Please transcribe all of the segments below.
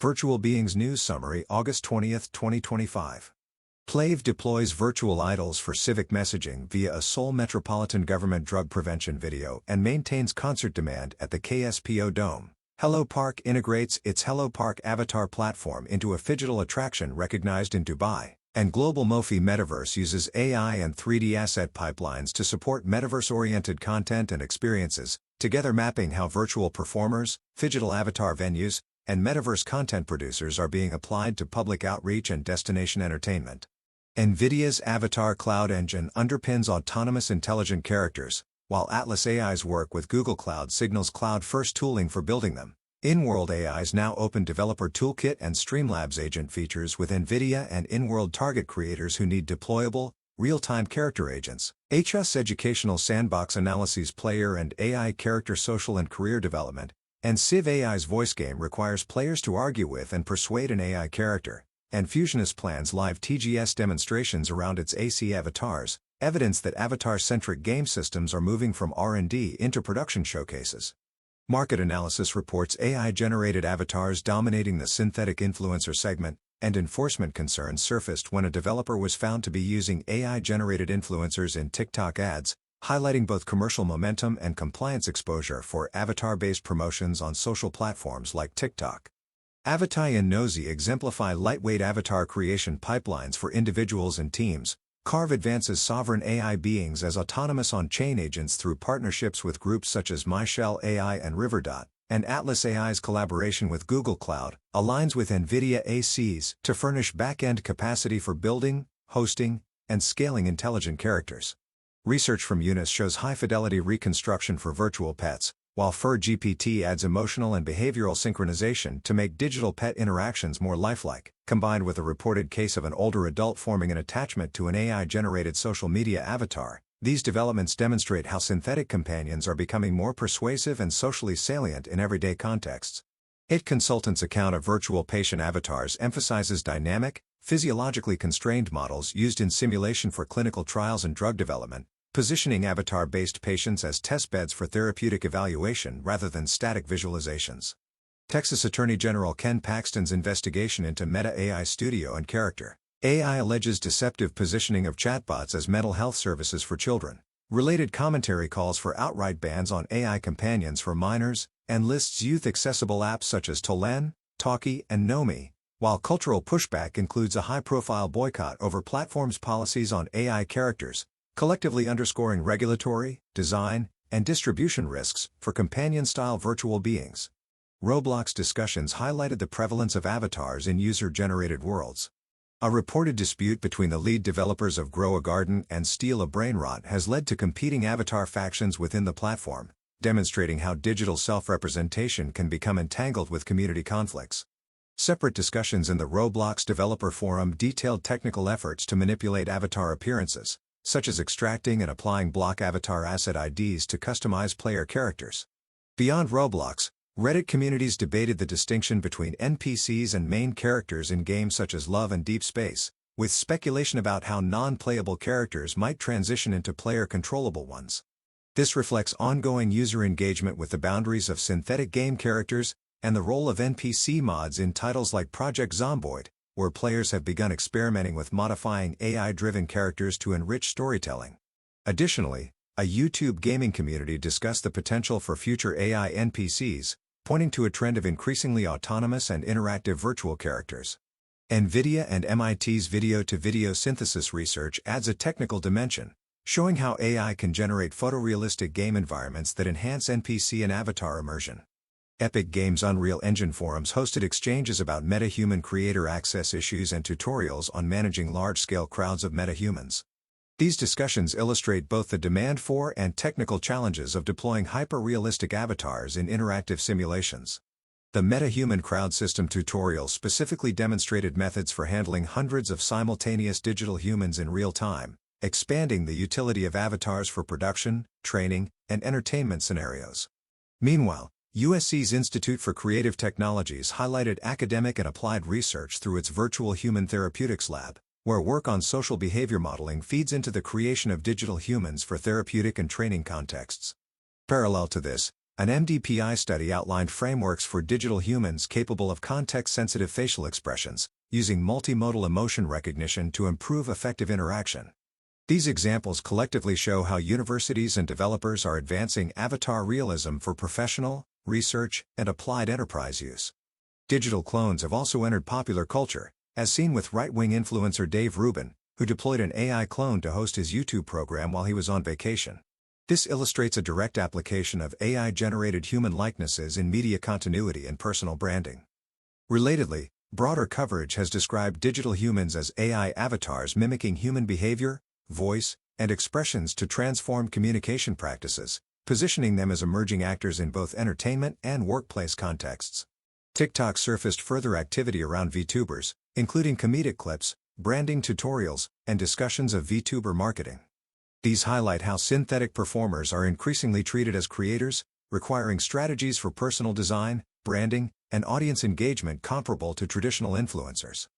Virtual Beings News Summary, August 20, 2025. Plave deploys virtual idols for civic messaging via a Seoul Metropolitan Government drug prevention video and maintains concert demand at the KSPO Dome. Hello Park integrates its Hello Park avatar platform into a phygital attraction recognized in Dubai, and Global Mofi Metaverse uses AI and 3D asset pipelines to support metaverse-oriented content and experiences, together mapping how virtual performers, phygital avatar venues, and metaverse content producers are being applied to public outreach and destination entertainment. NVIDIA's Avatar Cloud Engine underpins autonomous intelligent characters, while Atlas AI's work with Google Cloud signals cloud-first tooling for building them. In-World AI's now open Developer Toolkit and Streamlabs agent features with NVIDIA and in-world target creators who need deployable, real-time character agents. HS Educational Sandbox Analyses Player and AI Character Social and Career Development, and Civ AI's voice game requires players to argue with and persuade an AI character, and Fusionist plans live TGS demonstrations around its AC avatars, evidence that avatar-centric game systems are moving from R&D into production showcases. Market Analysis reports AI-generated avatars dominating the synthetic influencer segment, and enforcement concerns surfaced when a developer was found to be using AI-generated influencers in TikTok ads, highlighting both commercial momentum and compliance exposure for avatar-based promotions on social platforms like TikTok. Avatai and Nosy exemplify lightweight avatar creation pipelines for individuals and teams. Carve advances sovereign AI beings as autonomous on-chain agents through partnerships with groups such as MyShell AI and Riverdot, and Atlas AI's collaboration with Google Cloud aligns with NVIDIA ACs to furnish back-end capacity for building, hosting, and scaling intelligent characters. Research from Eunice shows high-fidelity reconstruction for virtual pets, while FurGPT adds emotional and behavioral synchronization to make digital pet interactions more lifelike, combined with a reported case of an older adult forming an attachment to an AI-generated social media avatar. These developments demonstrate how synthetic companions are becoming more persuasive and socially salient in everyday contexts. IT Consultant's account of virtual patient avatars emphasizes dynamic, physiologically constrained models used in simulation for clinical trials and drug development, positioning avatar-based patients as testbeds for therapeutic evaluation rather than static visualizations. Texas Attorney General Ken Paxton's investigation into Meta AI Studio and Character AI alleges deceptive positioning of chatbots as mental health services for children. Related commentary calls for outright bans on AI companions for minors, and lists youth-accessible apps such as Tolen, Talkie, and Nomi, while cultural pushback includes a high-profile boycott over platforms' policies on AI characters, collectively underscoring regulatory, design, and distribution risks for companion-style virtual beings. Roblox discussions highlighted the prevalence of avatars in user-generated worlds. A reported dispute between the lead developers of Grow a Garden and Steal a Brainrot has led to competing avatar factions within the platform, demonstrating how digital self-representation can become entangled with community conflicts. Separate discussions in the Roblox Developer Forum detailed technical efforts to manipulate avatar appearances, such as extracting and applying block avatar asset IDs to customize player characters. Beyond Roblox, Reddit communities debated the distinction between NPCs and main characters in games such as Love and Deep Space, with speculation about how non-playable characters might transition into player-controllable ones. This reflects ongoing user engagement with the boundaries of synthetic game characters and the role of NPC mods in titles like Project Zomboid, where players have begun experimenting with modifying AI-driven characters to enrich storytelling. Additionally, a YouTube gaming community discussed the potential for future AI NPCs, pointing to a trend of increasingly autonomous and interactive virtual characters. NVIDIA and MIT's video-to-video synthesis research adds a technical dimension, showing how AI can generate photorealistic game environments that enhance NPC and avatar immersion. Epic Games' Unreal Engine forums hosted exchanges about metahuman creator access issues and tutorials on managing large-scale crowds of metahumans. These discussions illustrate both the demand for and technical challenges of deploying hyper-realistic avatars in interactive simulations. The MetaHuman Crowd System tutorial specifically demonstrated methods for handling hundreds of simultaneous digital humans in real time, expanding the utility of avatars for production, training, and entertainment scenarios. Meanwhile, USC's Institute for Creative Technologies highlighted academic and applied research through its Virtual Human Therapeutics Lab, where work on social behavior modeling feeds into the creation of digital humans for therapeutic and training contexts. Parallel to this, An MDPI study outlined frameworks for digital humans capable of context-sensitive facial expressions, using multimodal emotion recognition to improve effective interaction. These examples collectively show how universities and developers are advancing avatar realism for professional, research, and applied enterprise use. Digital clones have also entered popular culture, as seen with right-wing influencer Dave Rubin, who deployed an AI clone to host his YouTube program while he was on vacation. This illustrates a direct application of AI-generated human likenesses in media continuity and personal branding. Relatedly, broader coverage has described digital humans as AI avatars mimicking human behavior, voice, and expressions to transform communication practices, positioning them as emerging actors in both entertainment and workplace contexts. TikTok surfaced further activity around VTubers, including comedic clips, branding tutorials, and discussions of VTuber marketing. These highlight how synthetic performers are increasingly treated as creators, requiring strategies for personal design, branding, and audience engagement comparable to traditional influencers.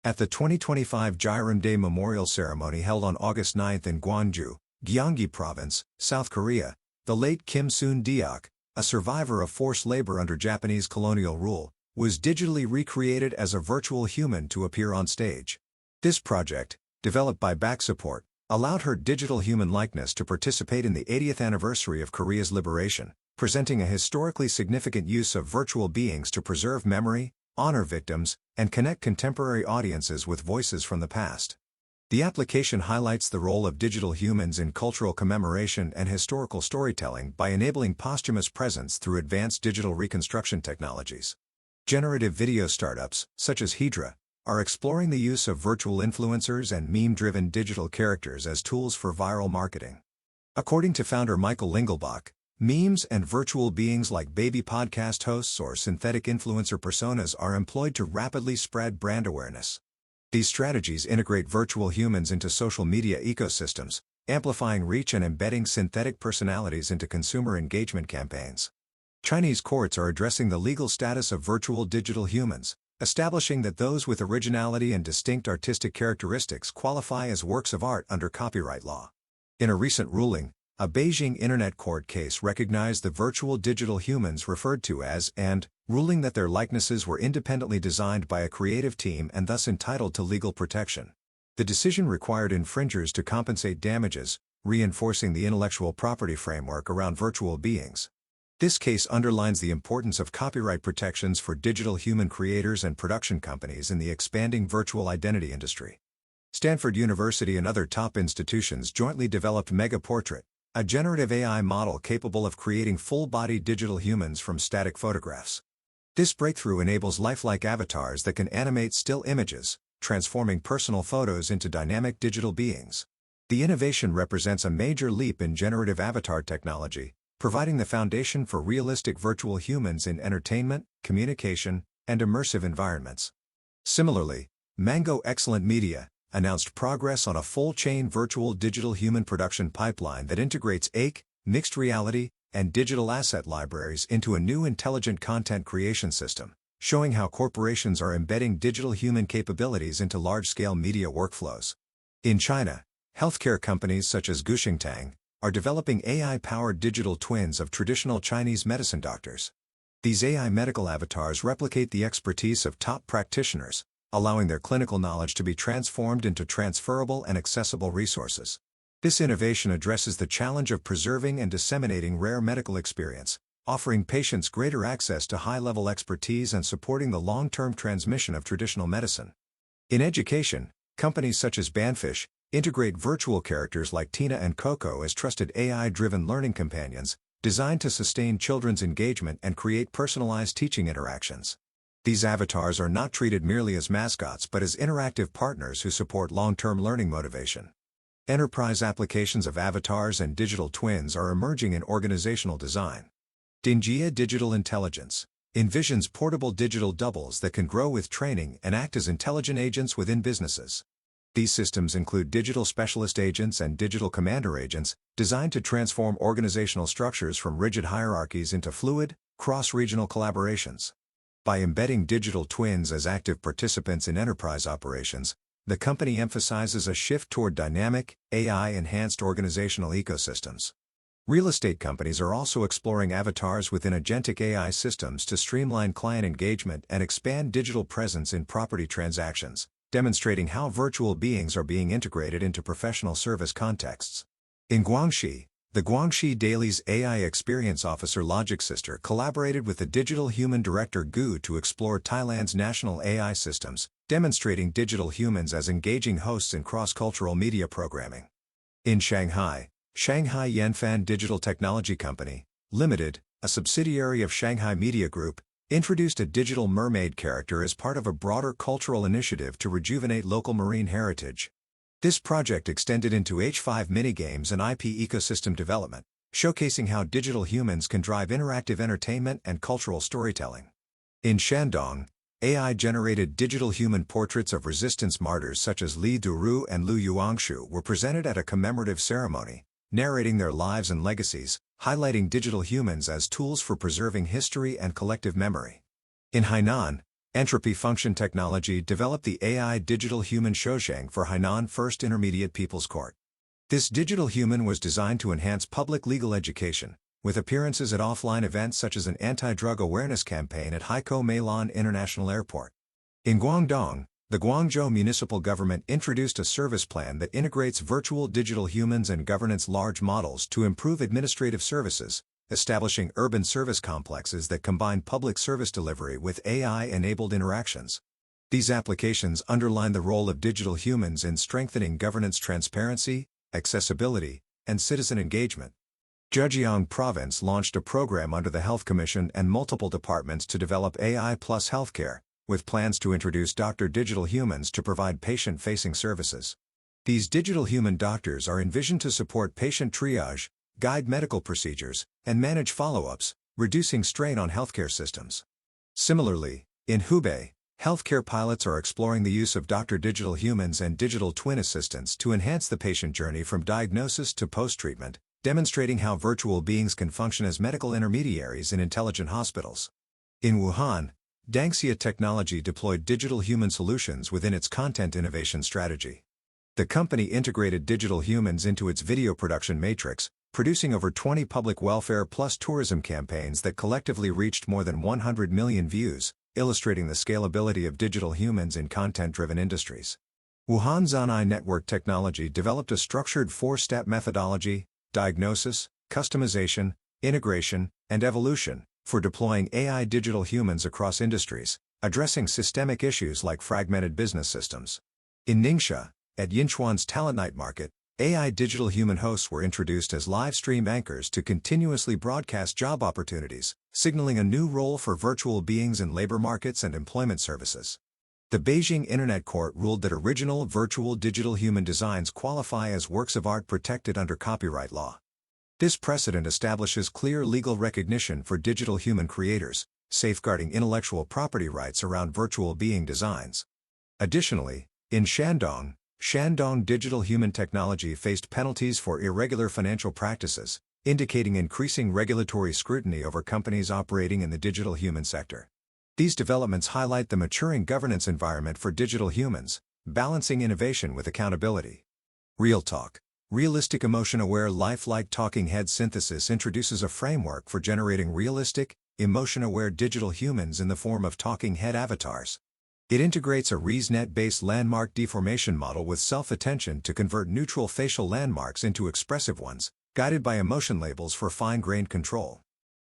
At the 2025 Jairam Day Memorial Ceremony held on August 9 in Gwangju, Gyeonggi Province, South Korea, the late Kim Soon-deok, a survivor of forced labor under Japanese colonial rule, was digitally recreated as a virtual human to appear on stage. This project, developed by Back Support, allowed her digital human likeness to participate in the 80th anniversary of Korea's liberation, presenting a historically significant use of virtual beings to preserve memory, honor victims, and connect contemporary audiences with voices from the past. The application highlights the role of digital humans in cultural commemoration and historical storytelling by enabling posthumous presence through advanced digital reconstruction technologies. Generative video startups, such as Hydra, are exploring the use of virtual influencers and meme-driven digital characters as tools for viral marketing. According to founder Michael Lingelbach, memes and virtual beings like baby podcast hosts or synthetic influencer personas are employed to rapidly spread brand awareness. These strategies integrate virtual humans into social media ecosystems, amplifying reach and embedding synthetic personalities into consumer engagement campaigns. Chinese courts are addressing the legal status of virtual digital humans, establishing that those with originality and distinct artistic characteristics qualify as works of art under copyright law. In a recent ruling, a Beijing internet court case recognized the virtual digital humans referred to as and, ruling that their likenesses were independently designed by a creative team and thus entitled to legal protection. The decision required infringers to compensate damages, reinforcing the intellectual property framework around virtual beings. This case underlines the importance of copyright protections for digital human creators and production companies in the expanding virtual identity industry. Stanford University and other top institutions jointly developed MegaPortrait, a generative AI model capable of creating full-body digital humans from static photographs. This breakthrough enables lifelike avatars that can animate still images, transforming personal photos into dynamic digital beings. The innovation represents a major leap in generative avatar technology, providing the foundation for realistic virtual humans in entertainment, communication, and immersive environments. Similarly, Mango Excellent Media announced progress on a full-chain virtual digital human production pipeline that integrates AIC, mixed reality, and digital asset libraries into a new intelligent content creation system, showing how corporations are embedding digital human capabilities into large-scale media workflows. In China, healthcare companies such as Guxingtang are developing AI-powered digital twins of traditional Chinese medicine doctors. These AI medical avatars replicate the expertise of top practitioners, allowing their clinical knowledge to be transformed into transferable and accessible resources. This innovation addresses the challenge of preserving and disseminating rare medical experience, offering patients greater access to high-level expertise and supporting the long-term transmission of traditional medicine. In education, companies such as Banfish integrate virtual characters like Tina and Coco as trusted AI-driven learning companions, designed to sustain children's engagement and create personalized teaching interactions. These avatars are not treated merely as mascots but as interactive partners who support long-term learning motivation. Enterprise applications of avatars and digital twins are emerging in organizational design. Dingjia Digital Intelligence envisions portable digital doubles that can grow with training and act as intelligent agents within businesses. These systems include digital specialist agents and digital commander agents, designed to transform organizational structures from rigid hierarchies into fluid, cross-regional collaborations. By embedding digital twins as active participants in enterprise operations, the company emphasizes a shift toward dynamic, AI-enhanced organizational ecosystems. Real estate companies are also exploring avatars within agentic AI systems to streamline client engagement and expand digital presence in property transactions, demonstrating how virtual beings are being integrated into professional service contexts. In Guangxi, the Guangxi Daily's AI Experience Officer Logic Sister collaborated with the Digital Human Director Gu to explore Thailand's national AI systems, demonstrating digital humans as engaging hosts in cross-cultural media programming. In Shanghai, Shanghai Yanfan Digital Technology Company, Limited, a subsidiary of Shanghai Media Group, introduced a digital mermaid character as part of a broader cultural initiative to rejuvenate local marine heritage. This project extended into H5 minigames and IP ecosystem development, showcasing how digital humans can drive interactive entertainment and cultural storytelling. In Shandong, AI-generated digital human portraits of resistance martyrs such as Li Duru and Lu Yuangshu were presented at a commemorative ceremony, narrating their lives and legacies, highlighting digital humans as tools for preserving history and collective memory. In Hainan, Entropy Function Technology developed the AI Digital Human Shousheng for Hainan First Intermediate People's Court. This digital human was designed to enhance public legal education, with appearances at offline events such as an anti-drug awareness campaign at Haikou Meilan International Airport. In Guangdong, the Guangzhou municipal government introduced a service plan that integrates virtual digital humans and governance large models to improve administrative services, establishing urban service complexes that combine public service delivery with AI-enabled interactions. These applications underline the role of digital humans in strengthening governance transparency, accessibility, and citizen engagement. Zhejiang Province launched a program under the Health Commission and multiple departments to develop AI plus healthcare, with plans to introduce doctor digital humans to provide patient-facing services. These digital human doctors are envisioned to support patient triage, guide medical procedures, and manage follow-ups, reducing strain on healthcare systems. Similarly, in Hubei, healthcare pilots are exploring the use of doctor digital humans and digital twin assistants to enhance the patient journey from diagnosis to post-treatment, demonstrating how virtual beings can function as medical intermediaries in intelligent hospitals. In Wuhan, Dangxia Technology deployed digital human solutions within its content innovation strategy. The company integrated digital humans into its video production matrix, producing over 20 public welfare plus tourism campaigns that collectively reached more than 100 million views, illustrating the scalability of digital humans in content-driven industries. Wuhan Zanai Network Technology developed a structured four-step methodology: diagnosis, customization, integration, and evolution, for deploying AI digital humans across industries, addressing systemic issues like fragmented business systems. In Ningxia, at Yinchuan's Talent Night Market, AI digital human hosts were introduced as live stream anchors to continuously broadcast job opportunities, signaling a new role for virtual beings in labor markets and employment services. The Beijing Internet Court ruled that original virtual digital human designs qualify as works of art protected under copyright law. This precedent establishes clear legal recognition for digital human creators, safeguarding intellectual property rights around virtual being designs. Additionally, in Shandong Digital Human Technology faced penalties for irregular financial practices, indicating increasing regulatory scrutiny over companies operating in the digital human sector. These developments highlight the maturing governance environment for digital humans, balancing innovation with accountability. Real Talk. Realistic Emotion-Aware Lifelike Talking Head Synthesis introduces a framework for generating realistic, emotion-aware digital humans in the form of talking head avatars. It integrates a ResNet-based landmark deformation model with self-attention to convert neutral facial landmarks into expressive ones, guided by emotion labels for fine-grained control.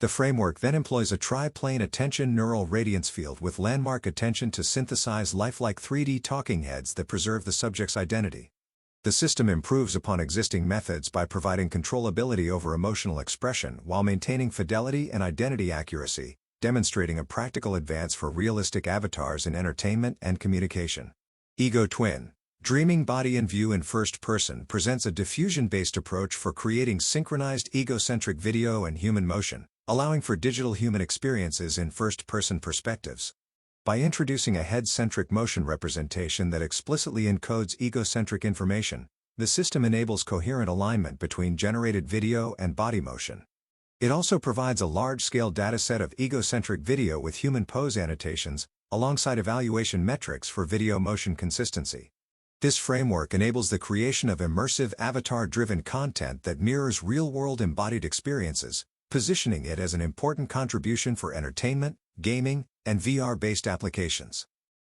The framework then employs a tri-plane attention neural radiance field with landmark attention to synthesize lifelike 3D talking heads that preserve the subject's identity. The system improves upon existing methods by providing controllability over emotional expression while maintaining fidelity and identity accuracy, demonstrating a practical advance for realistic avatars in entertainment and communication. Ego Twin. Dreaming Body in View in First Person presents a diffusion-based approach for creating synchronized egocentric video and human motion, allowing for digital human experiences in first-person perspectives. By introducing a head-centric motion representation that explicitly encodes egocentric information, the system enables coherent alignment between generated video and body motion. It also provides a large-scale dataset of egocentric video with human pose annotations, alongside evaluation metrics for video motion consistency. This framework enables the creation of immersive avatar-driven content that mirrors real-world embodied experiences, positioning it as an important contribution for entertainment, gaming, and VR-based applications.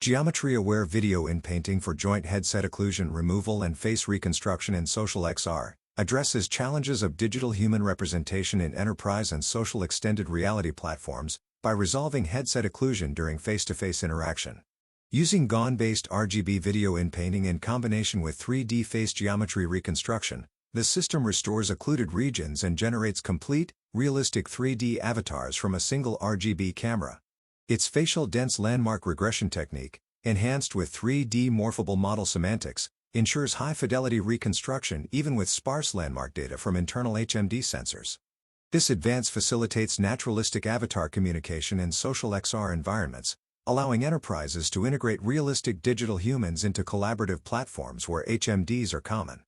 Geometry-aware video inpainting for joint headset occlusion removal and face reconstruction in social XR addresses challenges of digital human representation in enterprise and social extended reality platforms by resolving headset occlusion during face-to-face interaction. Using GAN-based RGB video inpainting in combination with 3D face geometry reconstruction, the system restores occluded regions and generates complete, realistic 3D avatars from a single RGB camera. Its facial dense landmark regression technique, enhanced with 3D morphable model semantics, ensures high-fidelity reconstruction even with sparse landmark data from internal HMD sensors. This advance facilitates naturalistic avatar communication in social XR environments, allowing enterprises to integrate realistic digital humans into collaborative platforms where HMDs are common.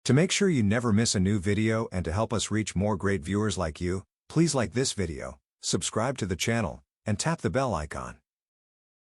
To make sure you never miss a new video and to help us reach more great viewers like you, please like this video, subscribe to the channel, and tap the bell icon.